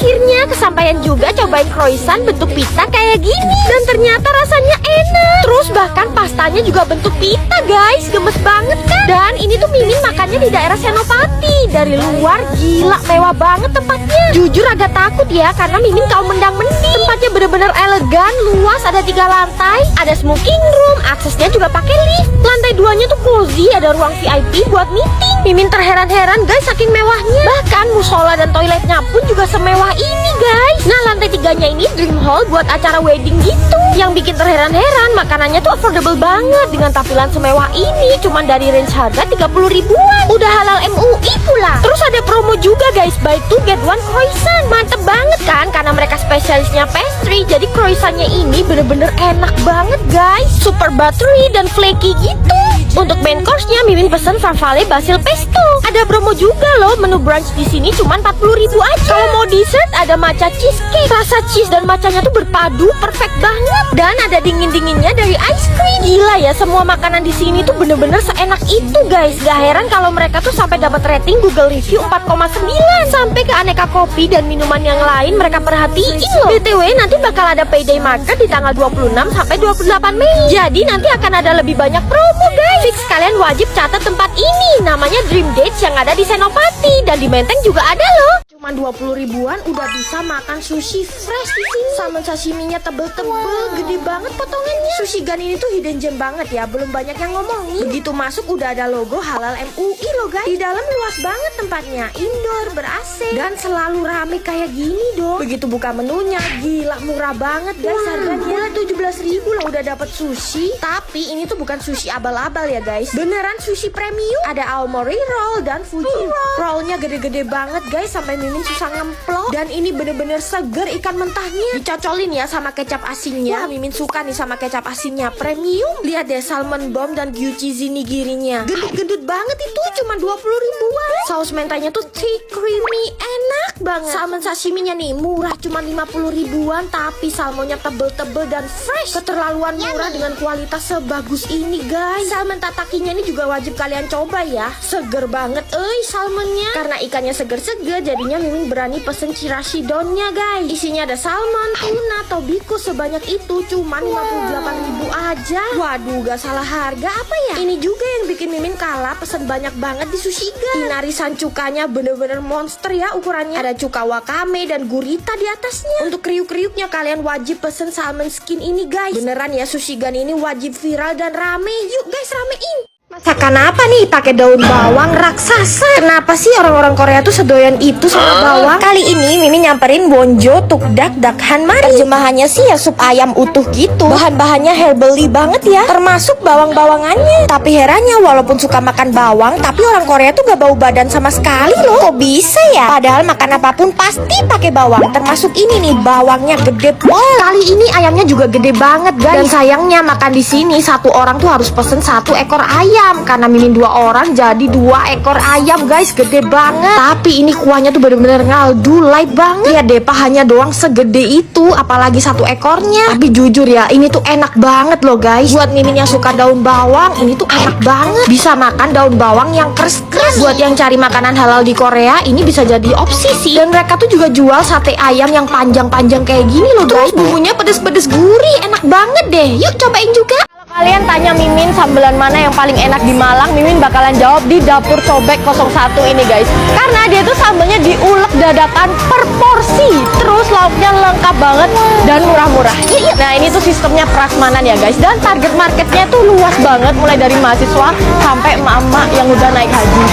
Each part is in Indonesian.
Akhirnya kesampaian juga cobain croissant bentuk pita kayak gini. Dan ternyata rasanya enak. Terus bahkan pastanya juga bentuk pita guys. Gemes banget kan? Dan ini tuh Mimin makannya di daerah Senopati. Dari luar gila mewah banget tempatnya. Jujur agak takut ya karena Mimin kaum mendang-mending. Tempatnya bener-bener elegan, luas, ada 3 lantai. Ada smoking room, aksesnya juga pakai lift. Lantai 2-nya tuh cozy, ada ruang VIP buat meeting. Mimin terheran-heran guys saking mewahnya. Bahkan musola dan toiletnya pun juga semewah ini guys. Nah lantai 3-nya ini dream hall buat acara wedding gitu. Yang bikin terheran-heran makanannya tuh affordable banget. Dengan tampilan semewah ini cuman dari range harga 30 ribuan. Udah halal MUI pula. Terus ada promo juga guys, buy 2 get 1 croissant. Mantep banget kan karena mereka spesialisnya pastry. Jadi croissantnya ini bener-bener enak banget guys. Super buttery dan flaky gitu. Untuk main course-nya Mimin pesen farfalle basil pesto. Ada promo juga loh, menu brunch di sini cuma 40 ribu aja. Kalau mau dessert ada matcha cheesecake. Rasa cheese dan matchanya tuh berpadu, perfect banget. Dan ada dingin-dinginnya dari ice cream. Gila ya, semua makanan di sini tuh bener-bener seenak itu guys. Gak heran kalau mereka tuh sampai dapat rating Google Review 4,9. Sampai ke aneka kopi dan minuman yang lain mereka perhatiin loh. BTW nanti bakal ada payday market di tanggal 26 sampai 28 Mei. Jadi nanti akan ada lebih banyak promo guys. Fix kalian wajib catat tempat ini. Namanya Dream Dates yang ada di Senopati. Dan di Menteng juga ada loh. Cuma 20 ribuan udah bisa makan sushi fresh di sini. Salmon sashiminya tebel-tebel, gede banget potongannya. Sushi Gun ini tuh hidden gem banget ya, belum banyak yang ngomongin. Begitu masuk udah ada logo halal MUI loh guys. Di dalam luas banget tempatnya, indoor, ber-AC, dan selalu rame kayak gini dong. Begitu buka menunya, gila murah banget guys. Harganya 17 ribu lah udah dapet sushi. Tapi ini tuh bukan sushi abal-abal ya guys, beneran sushi premium. Ada Aomori roll dan Fuji roll. Rollnya gede-gede banget guys, sampai Mimin susah ngemplok. Dan ini bener-bener seger ikan mentahnya. Dicocolin ya sama kecap asinnya. Wah Mimin suka nih sama kecap asinnya, premium. Lihat deh salmon bomb dan gyuchizi nigirinya. Gendut-gendut banget itu, cuma 20 ribuan. Saus mentanya tuh thick, creamy, enak banget. Salmon sashiminya nih murah, cuma 50 ribuan. Tapi salmonnya tebel-tebel dan fresh. Keterlaluan murah dengan kualitas sebagus ini guys. Salmon tatakinya ini juga wajib kalian coba ya. Seger banget salmonnya. Karena ikannya seger-seger, jadinya Mimin berani pesen chirashi donnya guys. Isinya ada salmon, tuna, tobiko sebanyak itu cuma 58 ribu aja. Waduh gak salah harga apa ya. Ini juga yang bikin Mimin kalah, pesen banyak banget di Sushi Gun. Inarisan cukanya bener-bener monster ya ukurannya. Ada cuka wakame dan gurita di atasnya. Untuk kriuk-kriuknya kalian wajib pesen salmon skin ini guys. Beneran ya, Sushi Gun ini wajib viral dan rame. Yuk guys ramein. Masakan apa nih pakai daun bawang raksasa? Kenapa sih orang-orang Korea tuh sedoyan itu sama bawang? Kali ini Mimin nyamperin Wonjo Tukdak Dakhan Mari. Terjemahannya sih ya sup ayam utuh gitu. Bahan-bahannya herbally banget ya, termasuk bawang-bawangannya. Tapi herannya walaupun suka makan bawang, tapi orang Korea tuh gak bau badan sama sekali loh. Kok bisa ya? Padahal makan apapun pasti pakai bawang. Termasuk ini nih, bawangnya gede pol. Kali ini ayamnya juga gede banget guys. Dan sayangnya makan di sini satu orang tuh harus pesen 1 ekor ayam. Karena Mimin 2 orang jadi 2 ekor ayam guys, gede banget. Tapi ini kuahnya tuh bener-bener ngaldu, light banget. Lihat deh pahanya doang segede itu, apalagi 1 ekornya. Tapi jujur ya, ini tuh enak banget loh guys. Buat Mimin yang suka daun bawang, ini tuh enak banget. Bisa makan daun bawang yang kres-kres. Buat yang cari makanan halal di Korea, ini bisa jadi opsi sih. Dan mereka tuh juga jual sate ayam yang panjang-panjang kayak gini loh guys. Terus bumbunya pedes-pedes gurih, enak banget deh. Yuk cobain juga. Kalian tanya Mimin sambelan mana yang paling enak di Malang, Mimin bakalan jawab di Dapur Cobek 01 ini guys. Karena dia tuh sambelnya diulek dadakan per porsi. Terus lauknya lengkap banget dan murah-murah. Nah ini tuh sistemnya prasmanan ya guys. Dan target marketnya tuh luas banget, mulai dari mahasiswa sampai emak-emak yang udah naik haji.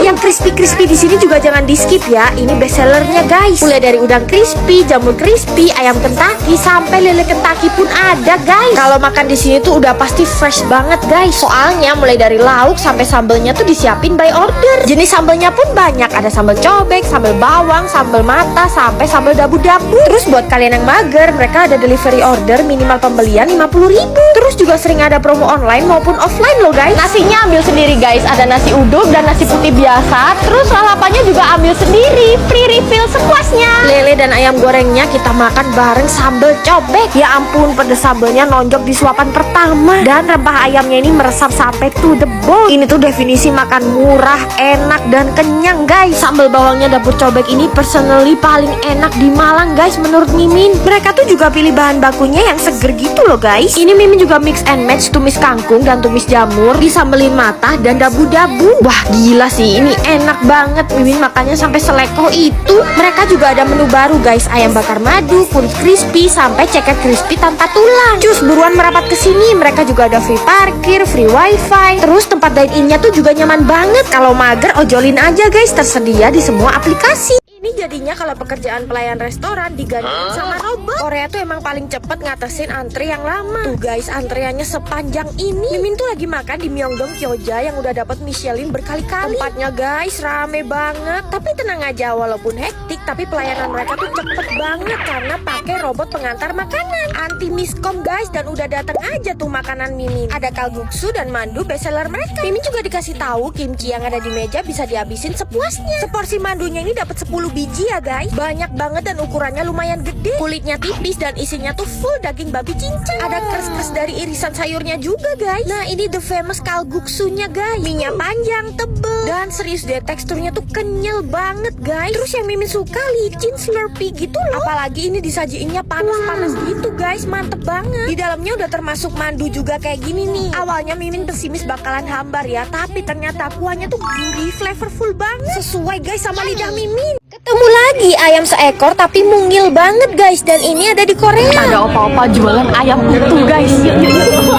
Yang crispy-crispy di sini juga jangan di skip ya. Ini best sellernya guys. Mulai dari udang crispy, jamur crispy, ayam Kentucky, sampai lele Kentucky pun ada guys. Kalau makan di sini tuh udah pasti fresh banget guys. Soalnya mulai dari lauk sampai sambelnya tuh disiapin by order. Jenis sambelnya pun banyak. Ada sambal cobek, sambal bawang, sambal mata, sampai sambal dabu-dabu. Terus buat kalian yang mager, mereka ada delivery order minimal pembelian 50 ribu. Terus juga sering ada promo online maupun offline loh guys. Nasinya ambil sendiri guys. Ada nasi uduk dan nasi putih biasa. Terus lalapannya juga ambil sendiri, free refill sepuasnya. Lele dan ayam gorengnya kita makan bareng sambal cobek. Ya ampun, pedes sambelnya nonjok di suapan pertama. Dan rempah ayamnya ini meresap sampai to the bone. Ini tuh definisi makan murah, enak, dan kenyang guys. Sambal bawangnya dapur cobek ini personally paling enak di Malang guys menurut Mimin. Mereka tuh juga pilih bahan bakunya yang seger gitu loh guys. Ini Mimin juga mix and match tumis kangkung dan tumis jamur, disambelin matah dan dabu-dabu. Wah gila sih, ini enak banget. Mimin makannya sampai selekoh itu. Mereka juga ada menu baru guys, ayam bakar madu, kulit crispy, sampai ceker crispy tanpa tulang. Cus buruan merapat ke sini. Mereka juga ada free parkir, free wifi. Terus tempat dine-innya tuh juga nyaman banget. Kalau mager ojolin aja guys, tersedia di semua aplikasi. Ini jadinya kalau pekerjaan pelayan restoran digantiin sama robot. Korea tuh emang paling cepet ngatasin antri yang lama. Tuh guys, antriannya sepanjang ini. Mimin tuh lagi makan di Myeongdong Gyoza yang udah dapat Michelin berkali-kali. Tempatnya guys rame banget. Tapi tenang aja, walaupun hektik tapi pelayanan mereka tuh cepet banget karena pakai robot pengantar makanan. Anti miskom guys, dan udah datang aja tuh makanan Mimin. Ada kalguksu dan mandu bestseller mereka. Mimin juga dikasih tahu kimchi yang ada di meja bisa dihabisin sepuasnya. Seporsi mandunya ini dapat 10 biji ya guys. Banyak banget dan ukurannya lumayan gede. Kulitnya tipis dan isinya tuh full daging babi cincang. Ada kres-kres dari irisan sayurnya juga guys. Nah ini the famous kalguksunya guys. Mie-nya panjang, tebel, dan serius deh teksturnya tuh kenyal banget guys. Terus yang Mimin suka licin slurpy gitu loh. Apalagi ini disajiinnya panas-panas gitu guys. Mantep banget. Di dalamnya udah termasuk mandu juga kayak gini nih. Awalnya Mimin pesimis bakalan hambar ya, tapi ternyata kuahnya tuh gurih, flavorful banget. Sesuai guys sama lidah Mimin. Ketemu lagi ayam seekor tapi mungil banget guys, dan ini ada di Korea. Ada opa-opa jualan ayam utuh guys.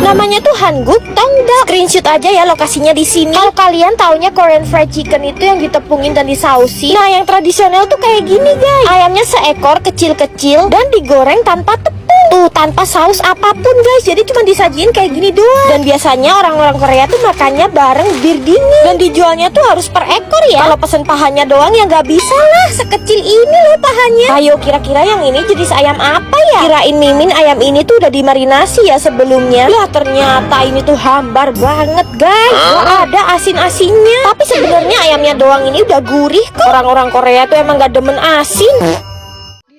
Namanya tuh Hanguk Tongdak. Screenshot aja ya lokasinya di sini. Kalau kalian taunya Korean fried chicken itu yang ditepungin dan disausin. Nah yang tradisional tuh kayak gini guys. Ayamnya seekor kecil-kecil dan digoreng tanpa tepung. Tuh tanpa saus apapun guys. Jadi cuma disajiin kayak gini doang. Dan biasanya orang-orang Korea tuh makannya bareng bir dingin. Dan dijualnya tuh harus per ekor ya. Kalau pesen pahanya doang ya nggak bisa lah. Sekecil ini loh pahanya. Ayo kira-kira yang ini jenis ayam apa ya? Kirain Mimin ayam ini tuh udah dimarinasi ya sebelumnya. Lah ternyata ini tuh hambar banget guys. Gak ada asin-asinnya. Tapi sebenarnya ayamnya doang ini udah gurih kok. Orang-orang Korea tuh emang gak demen asin.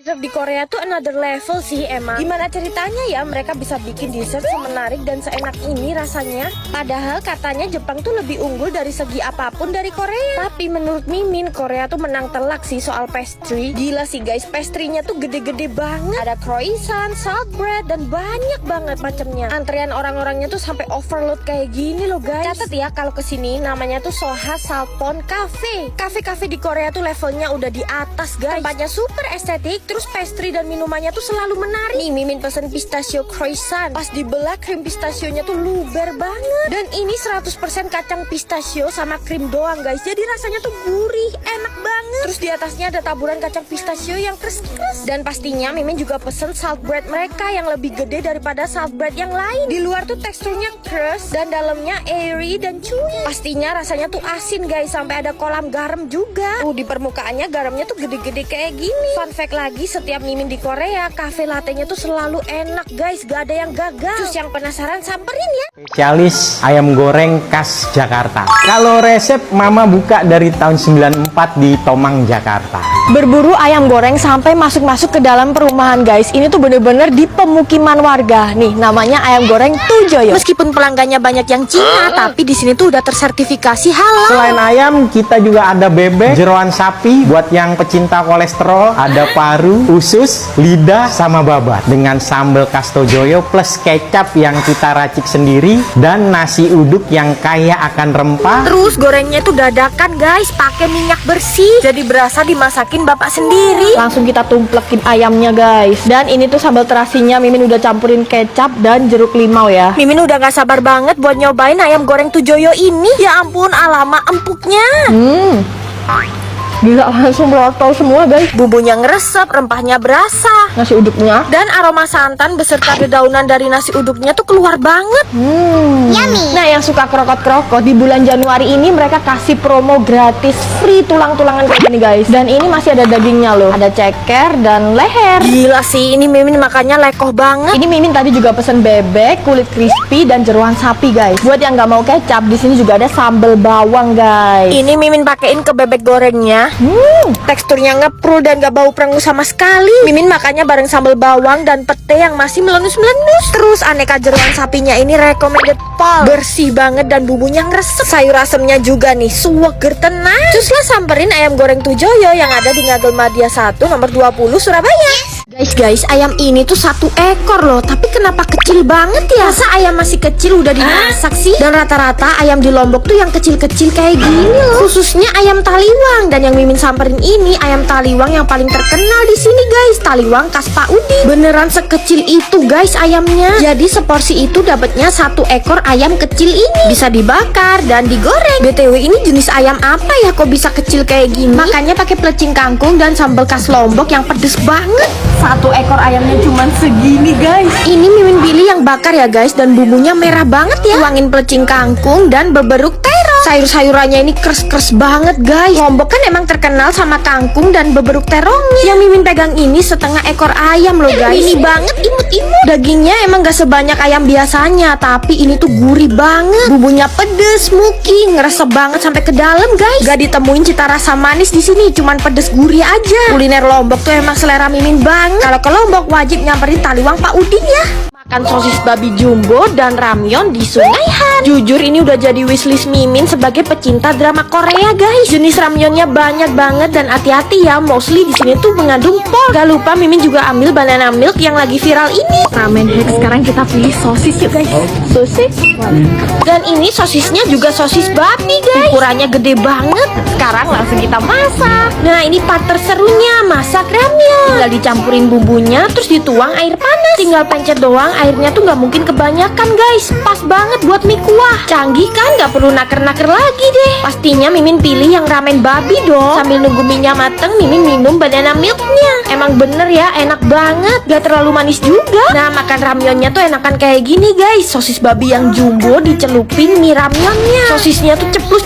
Dessert di Korea tuh another level sih emang. Gimana ceritanya ya mereka bisa bikin dessert semenarik dan seenak ini rasanya? Padahal katanya Jepang tuh lebih unggul dari segi apapun dari Korea. Tapi menurut Mimin Korea tuh menang telak sih soal pastry. Gila sih guys, pastry-nya tuh gede-gede banget. Ada croissant, salt bread, dan banyak banget macamnya. Antrian orang-orangnya tuh sampai overload kayak gini loh guys. Catat ya kalau kesini namanya tuh Soha Salpon Cafe. Cafe-cafe di Korea tuh levelnya udah di atas guys. Tempatnya super estetik. Terus pastry dan minumannya tuh selalu menarik. Nih Mimin pesen pistachio croissant. Pas dibelah krim pistasionya tuh luber banget. Dan ini 100% kacang pistachio sama krim doang guys. Jadi rasanya tuh gurih, enak banget. Terus di atasnya ada taburan kacang pistachio yang kres-kres. Dan pastinya Mimin juga pesen salt bread mereka yang lebih gede daripada salt bread yang lain. Di luar tuh teksturnya crust dan dalamnya airy dan chewy. Pastinya rasanya tuh asin guys, sampai ada kolam garam juga. Di permukaannya garamnya tuh gede-gede kayak gini. Fun fact lagi, setiap Mimin di Korea, cafe latte-nya tuh selalu enak guys, gak ada yang gagal. Terus yang penasaran samperin ya. Spesialis ayam goreng khas Jakarta. Kalau resep mama buka dari tahun 94 di Tomang, Jakarta. Berburu ayam goreng sampai masuk-masuk ke dalam perumahan guys. Ini tuh bener-bener di pemukiman warga. Nih namanya ayam goreng Tujoyo. Meskipun pelanggannya banyak yang Cina, tapi di sini tuh udah tersertifikasi halal. Selain ayam, kita juga ada bebek, jeroan sapi buat yang pecinta kolesterol, ada paru, usus, lidah, sama babat. Dengan sambal khas Tojoyo plus kecap yang kita racik sendiri dan nasi uduk yang kaya akan rempah. Terus gorengnya tuh dadakan guys, pakai minyak bersih. Jadi berasa dimasakin bapak sendiri. Langsung kita tumplekin ayamnya guys. Dan ini tuh sambal terasinya Mimin udah campurin kecap dan jeruk limau ya. Mimin udah gak sabar banget buat nyobain ayam goreng Tujoyo ini. Ya ampun, alama empuknya. Gila, langsung melotol semua guys. Bumbunya ngeresep, rempahnya berasa, nasi uduknya dan aroma santan beserta dedaunan dari nasi uduknya tuh keluar banget. Yummy. Nah yang suka krokot-krokot, di bulan Januari ini mereka kasih promo gratis free tulang-tulangan kayak gini guys. Dan ini masih ada dagingnya loh, ada ceker dan leher. Gila sih, ini Mimin makannya lekoh banget. Ini Mimin tadi juga pesen bebek, kulit crispy, dan jeroan sapi guys. Buat yang nggak mau kecap, di sini juga ada sambal bawang guys. Ini Mimin pakein ke bebek gorengnya babinya. Teksturnya ngeprul dan gak bau perengus sama sekali. Mimin makannya bareng sambal bawang dan pete yang masih melenus-melenus. Terus aneka jeroan sapinya ini recommended pal. Bersih banget dan bumbunya ngeresep. Sayur asemnya juga nih, suweger tenang. Cus lah samperin ayam goreng Tujoyo yang ada di Ngagel Madia 1 nomor 20 Surabaya. Guys, ayam ini tuh 1 ekor loh, tapi kenapa kecil banget ya? Masa ayam masih kecil udah dimasak sih? Dan rata-rata ayam di Lombok tuh yang kecil-kecil kayak gini loh. Khususnya ayam taliwang. Dan yang Mimin samperin ini ayam taliwang yang paling terkenal di sini guys, taliwang khas Pak Udin. Beneran sekecil itu guys ayamnya. Jadi seporsi itu dapatnya 1 ekor ayam kecil ini. Bisa dibakar dan digoreng. BTW ini jenis ayam apa ya kok bisa kecil kayak gini? Makanya pakai pelecing kangkung dan sambal khas Lombok yang pedes banget. 1 ekor ayamnya cuman segini guys. Ini Mimin pilih yang bakar ya guys, dan bumbunya merah banget ya. Tuangin pelecing kangkung dan beberuk terong. Sayur-sayurannya ini kres-kres banget guys. Lombok kan emang terkenal sama kangkung dan beberuk terongnya. Yang Mimin pegang ini setengah ekor ayam loh guys. Ini banget, imut-imut. Dagingnya emang gak sebanyak ayam biasanya, tapi ini tuh gurih banget. Bumbunya pedes, smoky, ngeresep banget sampai ke dalam guys. Gak ditemuin cita rasa manis di sini, cuman pedes gurih aja. Kuliner Lombok tuh emang selera Mimin banget. Kalau ke Lombok wajib nyamperin taliwang Pak Udin ya. Makan sosis babi jumbo dan ramyeon di Sungai Han. Jujur ini udah jadi wishlist Mimin sebagai pecinta drama Korea guys. Jenis ramyeonnya banyak banget dan hati-hati ya, mostly di sini tuh mengandung pork. Gak lupa Mimin juga ambil banana milk yang lagi viral ini. Ramen hack, sekarang kita pilih sosis yuk guys. Sosis. Dan ini sosisnya juga sosis babi guys. Ukurannya gede banget. Sekarang langsung kita masak. Nah ini part terserunya, masak ramyeon. Tinggal dicampurin bumbunya, terus dituang air panas. Tinggal pencet doang, airnya tuh nggak mungkin kebanyakan guys. Pas banget buat mie kuah. Canggih kan, nggak perlu naker-naker lagi deh. Pastinya Mimin pilih yang ramen babi dong. Sambil nunggu minyak mateng, Mimin minum banana milknya. Emang bener ya, enak banget. Gak terlalu manis juga. Nah makan ramyeonnya tuh enakan kayak gini guys. Sosis babi yang jumbo dicelupin mie ramyeonnya. Sosisnya tuh ceplus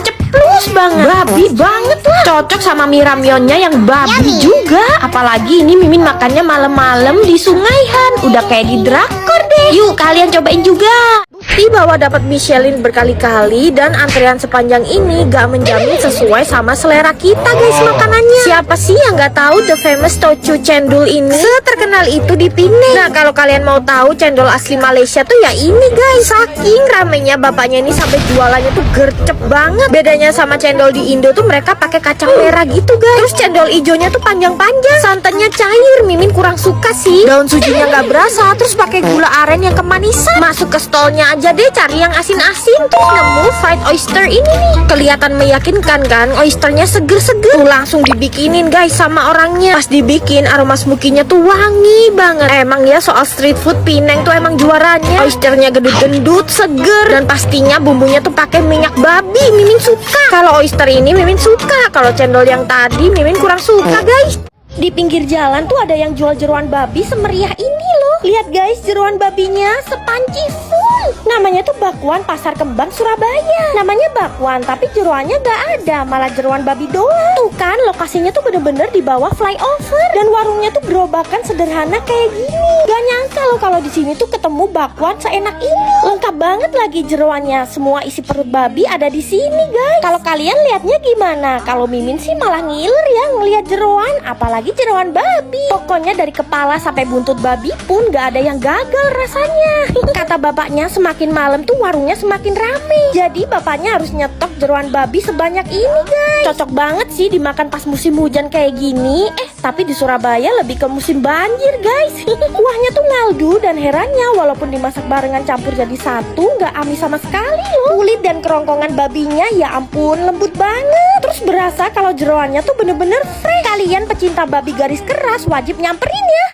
banget. Babi banget lah. Cocok sama mie ramyeonnya yang babi juga. Apalagi ini Mimin makannya malam-malam di Sungai Han. Udah kayak di drakor deh. Yuk kalian cobain juga. Bukti bahwa dapat Michelin berkali-kali dan antrean sepanjang ini gak menjamin sesuai sama selera kita guys makanannya. Siapa sih yang gak tahu the famous Tochu cendol ini? Seterkenal itu di Penang. Nah kalau kalian mau tahu cendol asli Malaysia tuh ya ini guys. Saking ramenya bapaknya ini sampai jualannya tuh gercep banget. Bedanya sama cendol di Indo tuh mereka pakai kacang merah gitu guys. Terus cendol ijonya tuh panjang-panjang. Santannya cair, Mimin kurang suka sih. Daun sujinya gak berasa. Terus pakai gula aren yang kemanisan. Masuk ke stolnya aja deh cari yang asin-asin. Terus nemu fried oyster ini nih. Kelihatan meyakinkan kan, oysternya seger-seger. Tuh langsung dibikinin guys sama orangnya. Pas dibikin aroma smokinya tuh wangi banget. Emang ya soal street food Penang tuh emang juaranya. Oysternya gendut-gendut, seger, dan pastinya bumbunya tuh pakai minyak babi. Mimin suka. Kalau oyster ini Mimin suka. Kalau cendol yang tadi Mimin kurang suka guys. Di pinggir jalan tuh ada yang jual jeroan babi semeriah ini loh. Lihat guys, jeroan babinya sepanci full. Namanya tuh Bakwan Pasar Kembang Surabaya. Namanya bakwan, tapi jeroannya gak ada, malah jeroan babi doang. Tuh kan, lokasinya tuh bener-bener di bawah flyover. Dan warungnya tuh gerobakan sederhana kayak gini. Gak nyangka loh kalau di sini tuh ketemu bakwan seenak ini. Lengkap banget lagi jeroannya. Semua isi perut babi ada di sini guys. Kalau kalian lihatnya gimana? Kalau Mimin sih malah ngiler ya ngelihat jeroan, apalagi jeroan babi. Pokoknya dari kepala sampai buntut babi pun gak ada yang gagal rasanya. Kata bapaknya semakin malam tuh warungnya semakin rame. Jadi bapaknya harus nyetok jeroan babi sebanyak ini guys. Cocok banget sih dimakan pas musim hujan kayak gini. Tapi di Surabaya lebih ke musim banjir guys. Kuahnya tuh ngaldu dan herannya walaupun dimasak barengan campur jadi satu gak amis sama sekali loh. Kulit dan kerongkongan babinya ya ampun lembut banget. Terus berasa kalau jeroannya tuh bener-bener fresh. Kalian pecinta babi garis keras wajib nyamperin ya.